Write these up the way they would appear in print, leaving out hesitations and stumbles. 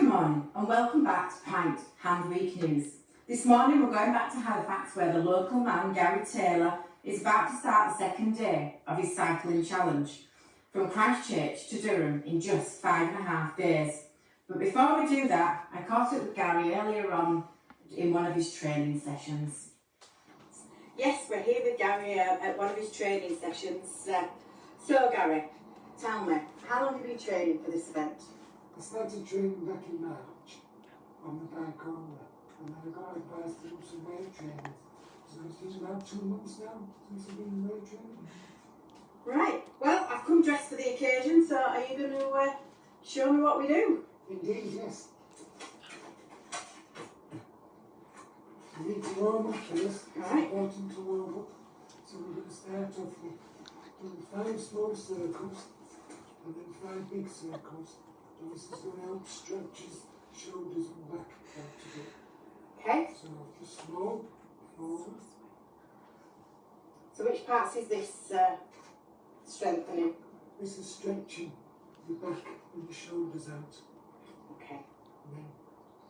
Good morning and welcome back to Pint Hand Week News. This morning we're going back to Halifax where the local man Gary Taylor is about to start the second day of his cycling challenge from Christchurch to Durham in just 5.5 days. But before we do that, I caught up with Gary earlier on in one of his training sessions. Yes, we're here with Gary at one of his training sessions. So Gary, tell me, how long have you been training for this event? I started training back in March on the bike only, and then I got advised to do some weight training. So it's been about 2 months now since I've been weight training. Right, well, I've come dressed for the occasion, so are you going to show me what we do? Indeed, yes. You need to warm up first. It's important to warm up. So we're going to start off with doing 5 small circles and then 5 big circles. And this is going to help stretch his shoulders and back out a bit. Okay. So just slow, forward. So which parts is this strengthening? This is stretching the back and the shoulders out. Okay. And then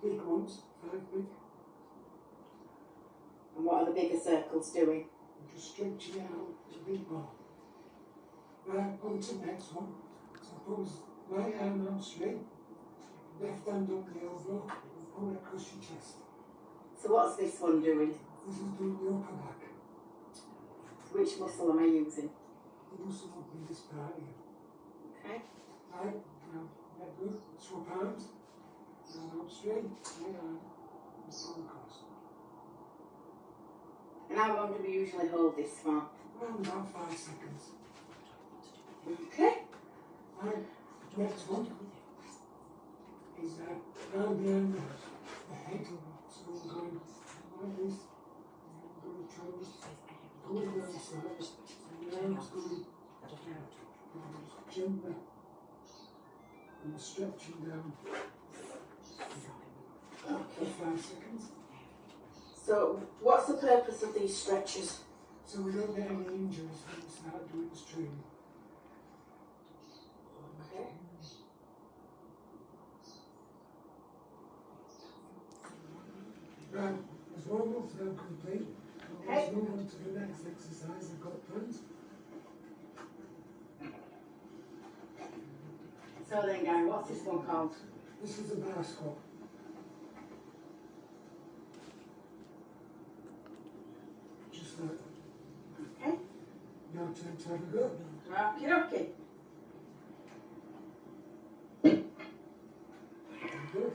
big ones, 5 big. And what are the bigger circles doing? And just stretching it out a bit more. Right, on to the next one. Suppose right arm out straight, left hand on the elbow, and pull it across your chest. So what's this one doing? This is doing the upper back. Which muscle am I using? The muscle up in this part here. Okay. Right, now let go, swap arms, arm out straight, right arm, and pull across. And how long do we usually hold this for? Around about 5 seconds. Okay. Right, next one is round behind the head. So we're going like this, and we're going to try and pull it down the side. So the arm's going out, and just gently and stretching down for 5 seconds. So what's the purpose of these stretches? So we don't get any injuries when we start doing this training. Okay. Right, as warm-up's now complete, let's move on to the next exercise I've got planned. So then Gary, what's this one called? This is a bar squat. Just like that. Okay. Your turn to have a go. Okie dokie. Good.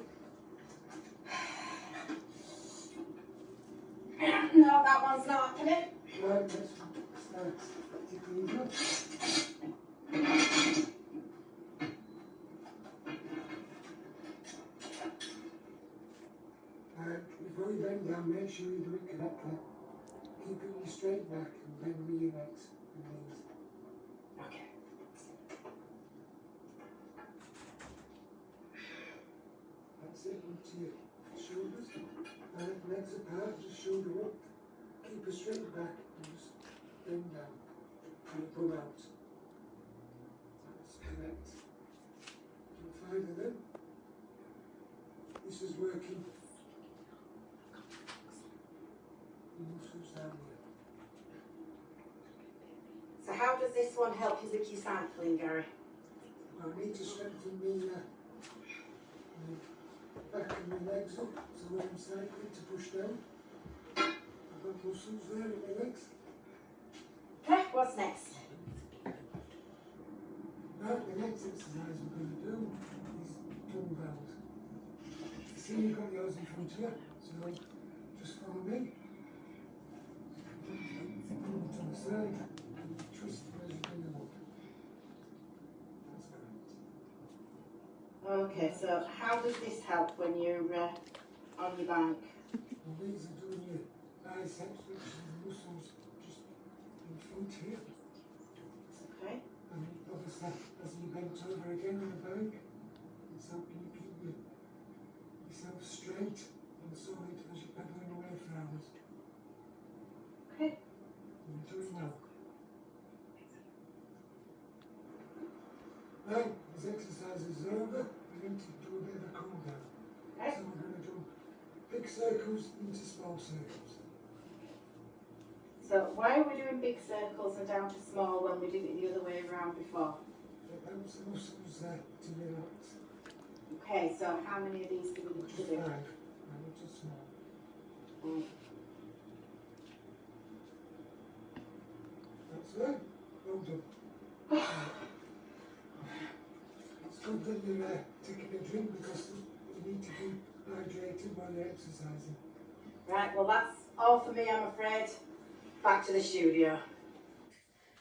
No, that one's not happening. Right, let's start taking it up. Before you bend down, make sure you do it correctly. Keeping your straight back and bend with your legs and knees. Okay. That's it, onto your shoulders. Legs apart, just shoulder up. Keep a straight back and just bend down and pull out. That's correct. And finally, this is working the muscles down here. So how does this one help you with your cycling, Gary? I need to strengthen the back and the legs up, so when I'm cycling to push down, I've got muscles there in my legs. Okay, what's next? Now the next exercise we're going to do is dumbbells. See, you've got yours in front of you, so just follow me. Pull them to the side and twist them as you bring them up. That's correct. Okay, so how does this help when you're on your bike? And these are doing your biceps, which is the muscles just in front here. Okay. And obviously, as you bend over again on the bike, it's helping you keep yourself straight and solid as you're pedaling away for hours. Okay. You're doing well. Right, this exercise is over. We need to do a bit of a cool down. So we're going to do big circles into small circles. So why are we doing big circles and down to small when we did it the other way around before? It helps the muscles to relax. Okay, so how many of these do we need to Just do? 5, and just small. That's right. Well done. It's good that you're taking a drink because you need to be hydrated while you're exercising. Right, well that's all for me, I'm afraid. Back to the studio.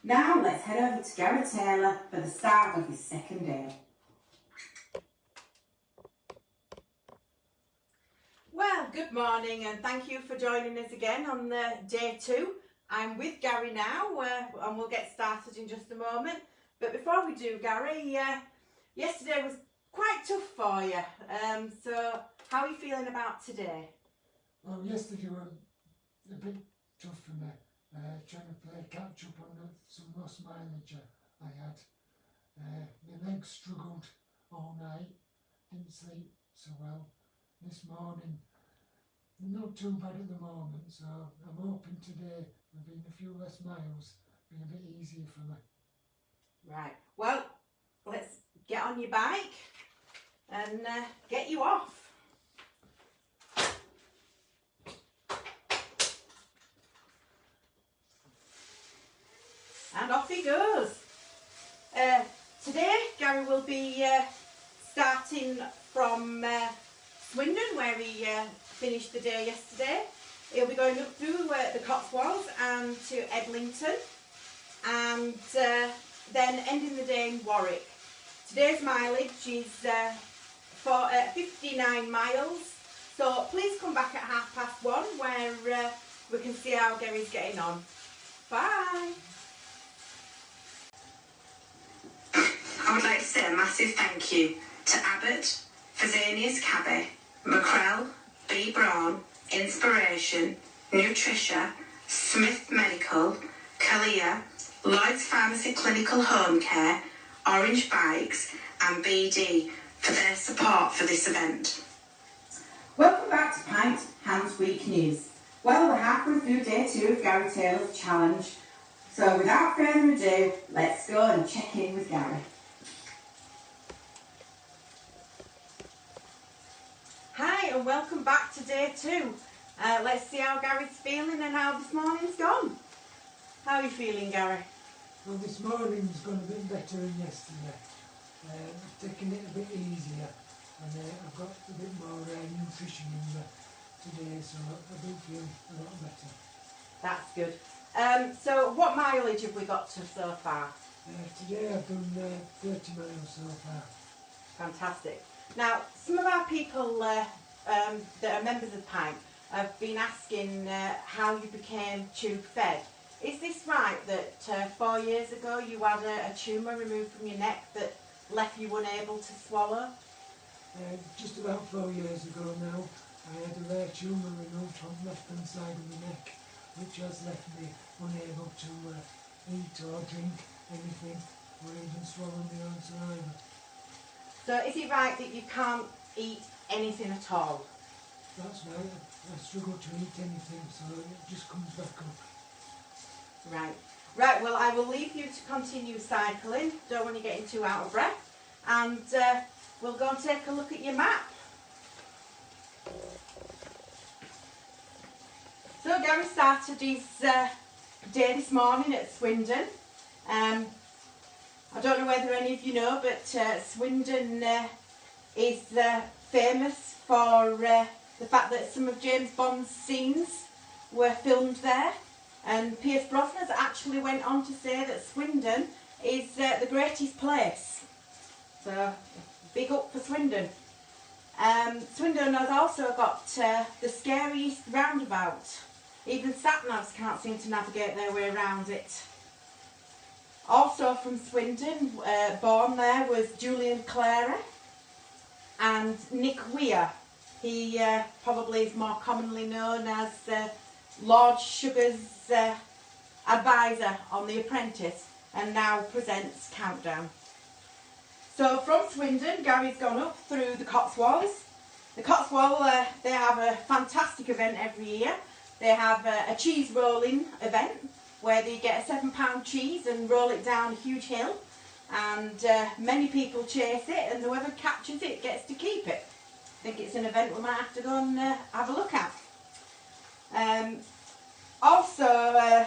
Now let's head over to Gary Taylor for the start of his second day. Well, good morning and thank you for joining us again on day 2. I'm with Gary now and we'll get started in just a moment. But before we do, Gary, yesterday was quite tough for you. So how are you feeling about today? Well, yesterday was a bit tough for me, trying to play catch up on some lost mileage I had. My legs struggled all night, didn't sleep so well. This morning, not too bad at the moment, so I'm hoping today with being a few less miles, be a bit easier for me. Right, well, let's get on your bike and get you off. And off he goes. Today, Gary will be starting from Swindon, where he finished the day yesterday. He'll be going up through the Cotswolds and to Edlington, and then ending the day in Warwick. Today's mileage is 59 miles, so please come back at 1:30 where we can see how Gary's getting on. Bye! I would like to say a massive thank you to Abbott, Fresenius Cabby, Mackrell, B. Braun, Inspiration, Nutricia, Smith Medical, Kalia, Lloyd's Pharmacy Clinical Home Care, Orange Bikes and BD for their support for this event. Welcome back to Pint Hands Week News. Well, we're halfway through day 2 of Gary Taylor's challenge, so without further ado, let's go and check in with Gary. Hi and welcome back to day 2. Let's see how Gary's feeling and how this morning's gone. How are you feeling, Gary? Well, this morning's gone a bit better than yesterday. I've taken it a bit easier, and I've got a bit more nutrition in there today, so I do feel a lot better. That's good. So what mileage have we got to so far? Today I've done 30 miles so far. Fantastic. Now, some of our people that are members of Pint have been asking how you became tube fed. Is this right that 4 years ago you had a tumour removed from your neck that left you unable to swallow? Just about 4 years ago now, I had a rare tumour removed from the left hand side of the neck, which has left me unable to eat or drink anything or even swallow my own saliva. So is it right that you can't eat anything at all? That's right, I struggle to eat anything, so it just comes back up. Right. Right, well I will leave you to continue cycling, don't want you getting too out of breath, and we'll go and take a look at your map. So Gary started his day this morning at Swindon. I don't know whether any of you know, but Swindon is famous for the fact that some of James Bond's scenes were filmed there. And Pierce Brosnan actually went on to say that Swindon is the greatest place. So, big up for Swindon. Swindon has also got the scariest roundabout. Even sat-navs can't seem to navigate their way around it. Also from Swindon, born there was Julian Clary and Nick Weir. He probably is more commonly known as Lord Sugar's advisor on The Apprentice and now presents Countdown. So from Swindon, Gary's gone up through the Cotswolds The Cotswold, they have a fantastic event every year. They have a cheese rolling event where they get a £7 cheese and roll it down a huge hill, and many people chase it, and whoever captures it gets to keep it. I think it's an event we might have to go and have a look at. Also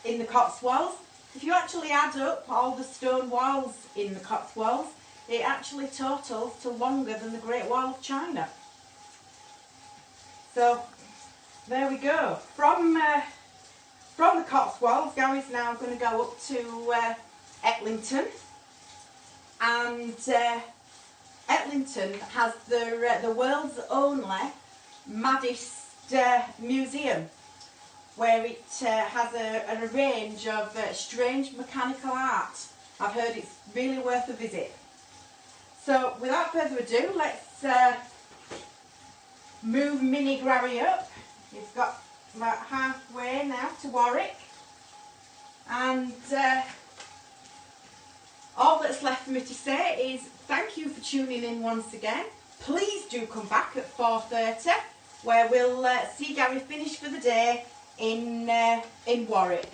in the Cotswolds, if you actually add up all the stone walls in the Cotswolds, it actually totals to longer than the Great Wall of China. So there we go. From the Cotswolds, Gary's now going to go up to Etlington, and Etlington has the world's only Maddist Museum, where it has a range of strange mechanical art. I've heard it's really worth a visit. So without further ado, let's move Mini Gary up. He's got about halfway now to Warwick, and all that's left for me to say is thank you for tuning in once again. Please do come back at 4:30, where we'll see Gary finish for the day in Warwick.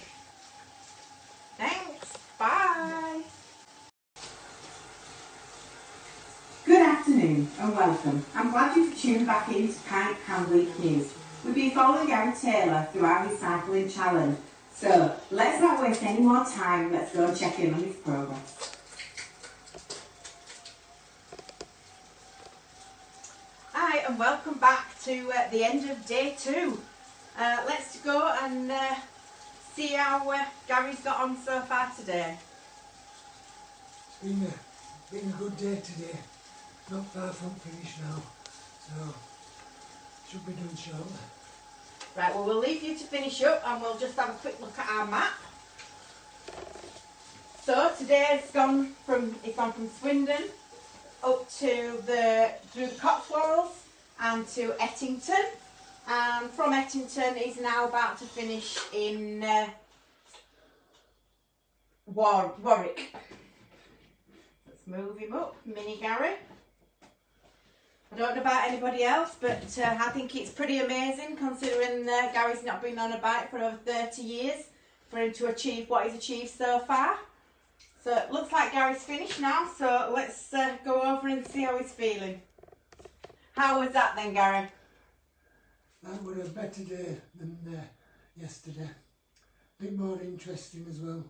Thanks, bye. Good afternoon and welcome. I'm glad you've tuned back into Pint Hand Week News. We've been following Gary Taylor through our recycling challenge. So let's not waste any more time, let's go and check in on his progress. Hi and welcome back to the end of day 2. Let's go and see how Gary's got on so far today. It's been a good day today. Not far from finish now, so should be done shortly. Right, well we'll leave you to finish up and we'll just have a quick look at our map. So today's gone from Swindon up to through the Cotswolds and to Ettington, and from Ettington he's now about to finish in Warwick. Let's move him up, Mini Gary. I don't know about anybody else, but I think it's pretty amazing considering Gary's not been on a bike for over 30 years for him to achieve what he's achieved so far. So it looks like Gary's finished now, so let's go over and see how he's feeling. How was that then, Gary? That was a better day than yesterday. A bit more interesting as well,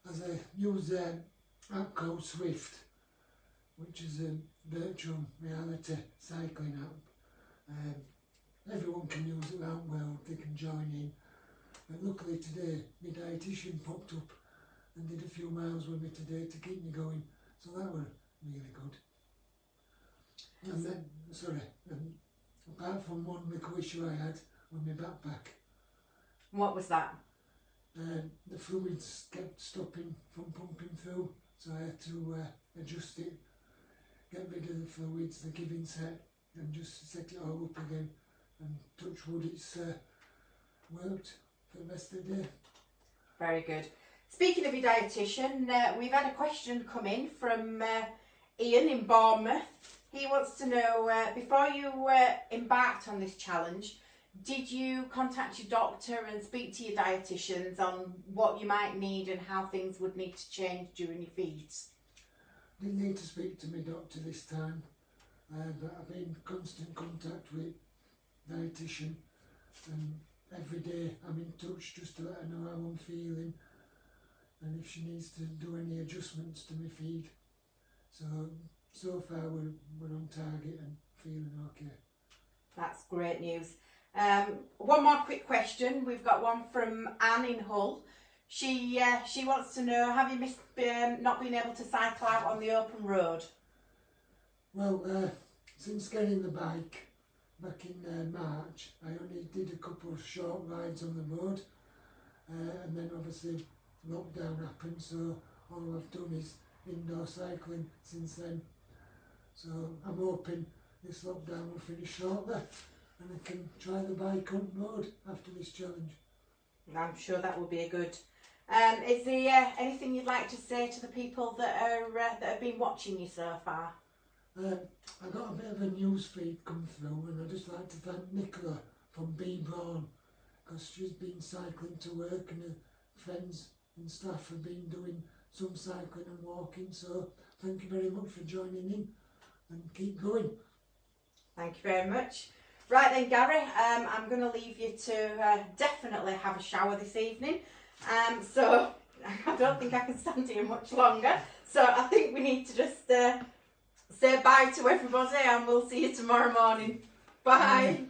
as I use an app called Swift, which is a virtual reality cycling app. Everyone can use it around the world, they can join in. But luckily today, my dietitian popped up and did a few miles with me today to keep me going, so that was really good. And then, apart from one little issue I had with my backpack. What was that? The fluids kept stopping from pumping through, so I had to adjust it, get rid of the fluids, the giving set, and just set it all up again. And touch wood, it's worked for the rest of the day. Very good. Speaking of your dietitian, we've had a question come in from Ian in Bournemouth. He wants to know, before you embarked on this challenge, did you contact your doctor and speak to your dietitians on what you might need and how things would need to change during your feeds? Didn't need to speak to my doctor this time, but I've been in constant contact with dietitian, and every day I'm in touch just to let her know how I'm feeling and if she needs to do any adjustments to my feed. So far we're on target and feeling okay. That's great news. One more quick question. We've got one from Anne in Hull. She wants to know, have you missed not being able to cycle out on the open road? Well, since getting the bike back in March, I only did a couple of short rides on the road, and then obviously lockdown happened, so all I've done is indoor cycling since then. So I'm hoping this lockdown will finish shortly and I can try the bike on road after this challenge. I'm sure that will be a good. Is there anything you'd like to say to the people that are that have been watching you so far? I got a bit of a news feed come through, and I'd just like to thank Nicola from B Braun, because she's been cycling to work, and her friends and staff have been doing some cycling and walking. So thank you very much for joining in, and keep going. Thank you very much. Right then, Gary, I'm going to leave you to definitely have a shower this evening. So I don't think I can stand here much longer. So I think we need to just say bye to everybody, and we'll see you tomorrow morning. Bye.